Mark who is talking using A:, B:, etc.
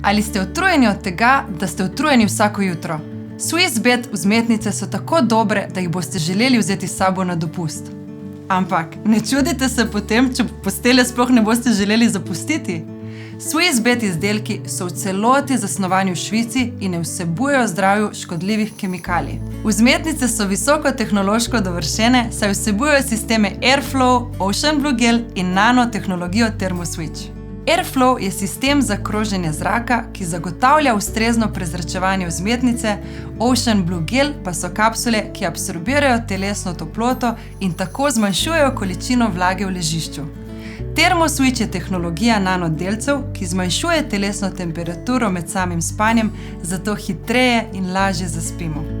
A: Ali ste utrujeni od tega, da ste utrujeni vsako jutro? Swissbed vzmetnice so tako dobre, da jih boste želeli vzeti s sabo na dopust. Ampak ne čudite se potem, če postelje sploh ne boste želeli zapustiti. Swissbed izdelki so v celoti zasnovani v Švici in ne vsebujejo zdravju škodljivih kemikalij. Vzmetnice so visoko tehnološko dovršene, saj vsebujejo sisteme Airflow, Ocean Blue Gel in nanotehnologijo ThermoSwitch. Airflow je sistem za kroženje zraka, ki zagotavlja ustrezno prezračevanje vzmetnice, Ocean Blue Gel pa so kapsule, ki absorbirajo telesno toploto in tako zmanjšujejo količino vlage v ležišču. ThermoSwitch je tehnologija nanodelcev, ki zmanjšuje telesno temperaturo med samim spanjem, zato hitreje in lažje zaspimo.